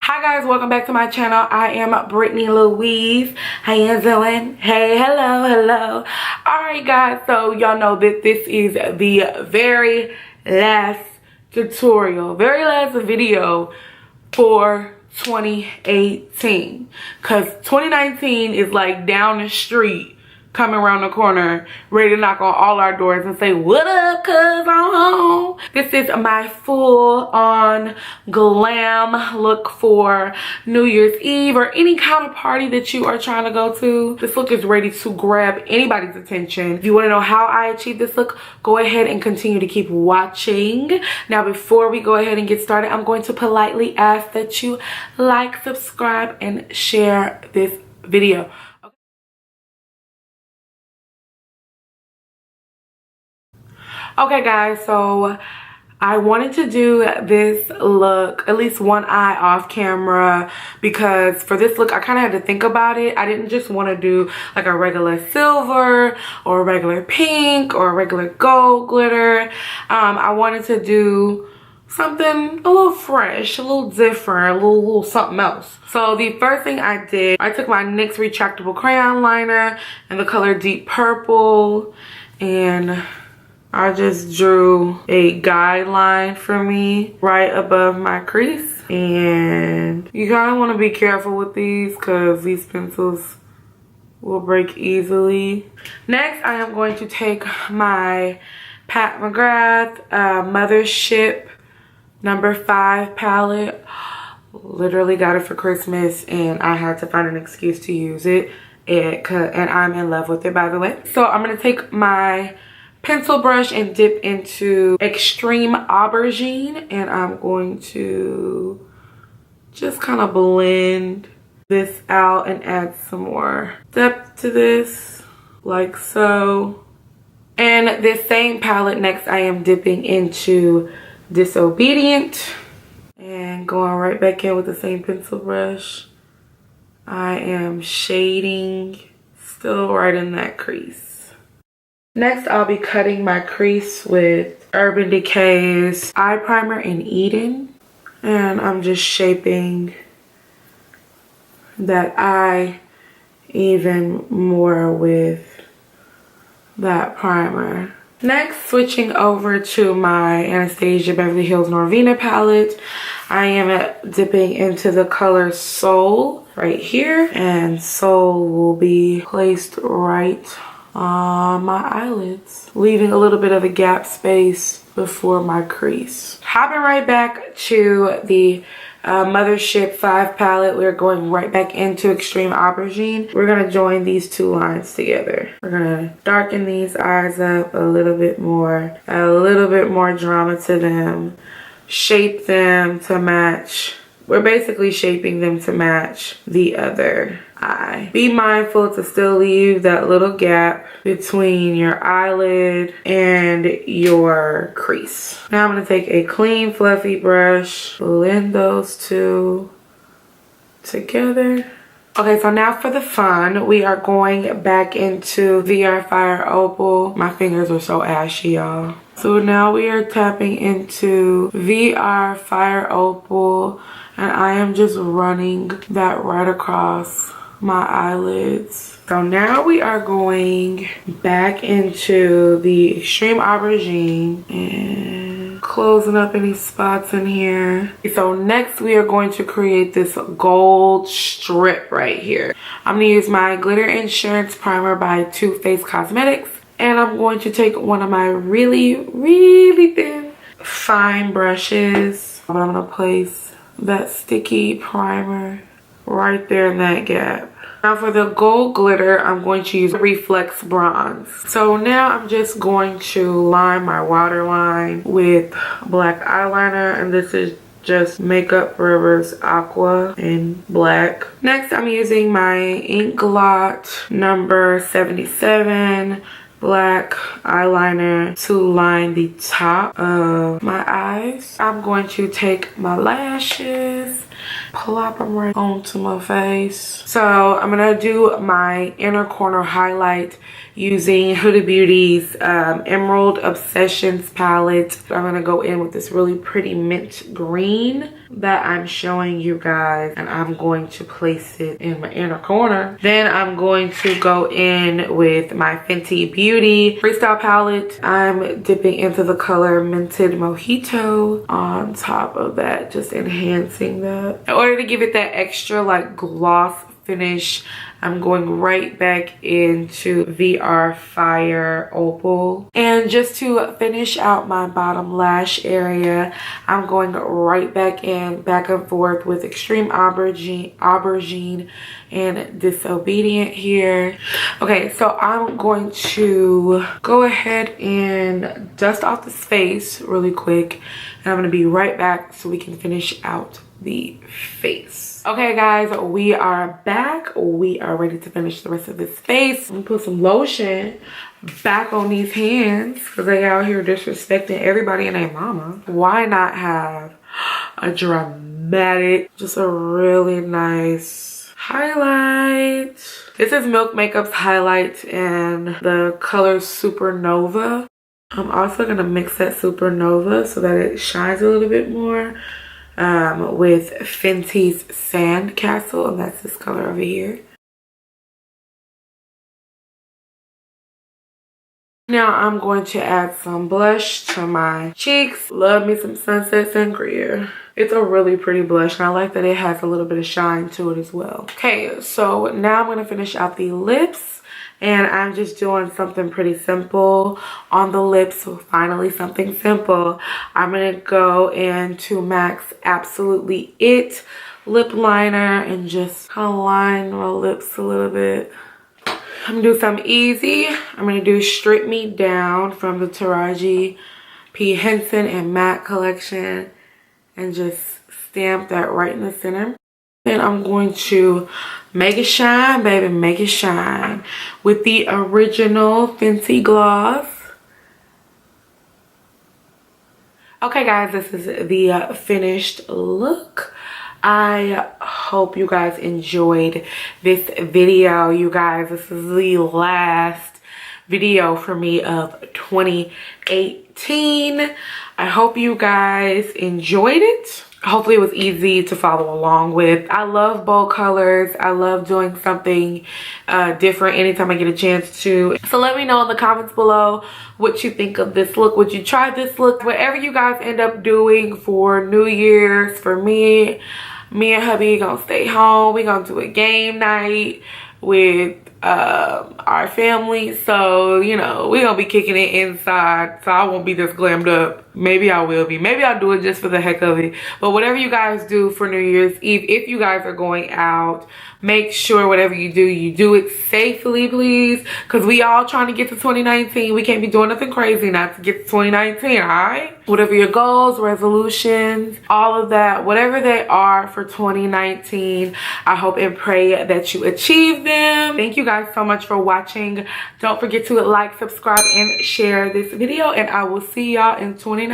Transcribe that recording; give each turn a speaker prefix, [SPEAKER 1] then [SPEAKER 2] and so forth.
[SPEAKER 1] Hi guys, welcome back to my channel. I am Britney-louise. How you doing? Hey, hello. Alright guys, so y'all know that this is the very last tutorial, very last video for 2018. Because 2019 is like down the street, coming around the corner, ready to knock on all our doors and say, what up, cuz I'm home. This is my full-on glam look for New Year's Eve or any kind of party that you are trying to go to. This look is ready to grab anybody's attention. If you want to know how I achieved this look, go ahead and continue to keep watching. Now, before we go ahead and get started, I'm going to politely ask that you like, subscribe, and share this video. Okay guys, so I wanted to do this look, at least one eye off camera, because for this look I kind of had to think about it. I didn't just want to do like a regular silver or a regular pink or a regular gold glitter. I wanted to do something a little fresh, a little different, a little something else. So the first thing I did, I took my NYX retractable crayon liner in the color Deep Purple, and I just drew a guideline for me right above my crease. And you kind of want to be careful with these because these pencils will break easily. Next, I am going to take my Pat McGrath Mothership number 5 palette. Literally got it for Christmas and I had to find an excuse to use it. And I'm in love with it, by the way. So I'm going to take my pencil brush and dip into Extreme Aubergine, and I'm going to just kind of blend this out and add some more depth to this, like so. And this same palette, next I am dipping into Disobedient and going right back in with the same pencil brush. I am shading still right in that crease. Next, I'll be cutting my crease with Urban Decay's Eye Primer in Eden. And I'm just shaping that eye even more with that primer. Next, switching over to my Anastasia Beverly Hills Norvina palette, I am dipping into the color Soul right here. And Soul will be placed right on my eyelids, leaving a little bit of a gap space before my crease. Hopping right back to the Mothership 5 palette, we're going right back into Extreme Aubergine. We're gonna join these two lines together. We're gonna darken these eyes up a little bit more, add a little bit more drama to them, shape them to match. We're basically shaping them to match the other eye. Be mindful to still leave that little gap between your eyelid and your crease. Now I'm going to take a clean fluffy brush, blend those two together. Okay, so now for the fun, we are going back into VR Fire Opal. My fingers are so ashy, y'all. So now we are tapping into VR Fire Opal, and I am just running that right across my eyelids. So now we are going back into the Extreme Aubergine and closing up any spots in here. So next we are going to create this gold strip right here. I'm gonna use my Glitter Insurance Primer by Too Faced Cosmetics, and I'm going to take one of my really thin fine brushes, and I'm gonna place that sticky primer right there in that gap. Now for the gold glitter, I'm going to use Reflex Bronze. So now I'm just going to line my waterline with black eyeliner, and this is just Makeup Forever's Aqua in black. Next, I'm using my Ink Lot number 77 black eyeliner to line the top of my eyes. I'm going to take my lashes, plop them right onto my face. So I'm gonna do my inner corner highlight using Huda Beauty's Emerald Obsessions palette. I'm gonna go in with this really pretty mint green that I'm showing you guys, and I'm going to place it in my inner corner. Then I'm going to go in with my Fenty Beauty Freestyle palette. I'm dipping into the color Minted Mojito on top of that, just enhancing that. In order to give it that extra like gloss finish, I'm going right back into VR Fire Opal. And just to finish out my bottom lash area, I'm going right back in, back and forth with Extreme Aubergine and Disobedient here. Okay, so I'm going to go ahead and dust off this face really quick. And I'm going to be right back so we can finish out the face. Okay guys, we are back. We are ready to finish the rest of this face. I'm gonna put some lotion back on these hands because they out here disrespecting everybody and their mama. Why not have a dramatic, just a really nice highlight? This is Milk Makeup's highlight in the color Supernova. I'm also gonna mix that Supernova so that it shines a little bit more with Fenty's Sandcastle, and that's this color over here. Now I'm going to add some blush to my cheeks. Love me some Sunset Sangria. It's a really pretty blush, and I like that it has a little bit of shine to it as well. Okay, so now I'm going to finish out the lips. And I'm just doing something pretty simple on the lips. So finally something simple. I'm going to go into MAC's Absolutely It lip liner and just kind of line my lips a little bit. I'm going to do something easy. I'm going to do Strip Me Down from the Taraji P. Henson and MAC collection. And just stamp that right in the center. Then I'm going to make it shine, baby, make it shine with the original Fenty gloss. Okay guys, this is the finished look. I hope you guys enjoyed this video. You guys, this is the last video for me of 2018. I hope you guys enjoyed it. Hopefully it was easy to follow along with. I love bold colors. I love doing something different anytime I get a chance to. So let me know in the comments below what you think of this look. Would you try this look? Whatever you guys end up doing for New Year's, for me and hubby gonna stay home. We gonna do a game night with our family, so you know we gonna be kicking it inside, so I won't be just glammed up. Maybe I will be, maybe I'll do it just for the heck of it. But whatever you guys do for New Year's Eve, if you guys are going out, make sure whatever you do it safely, please, because we all trying to get to 2019. We can't be doing nothing crazy not to get to 2019. All right, whatever your goals, resolutions, all of that, whatever they are for 2019, I hope and pray that you achieve them. Thank you guys so much for watching. Don't forget to like, subscribe, and share this video, and I will see y'all in 2019.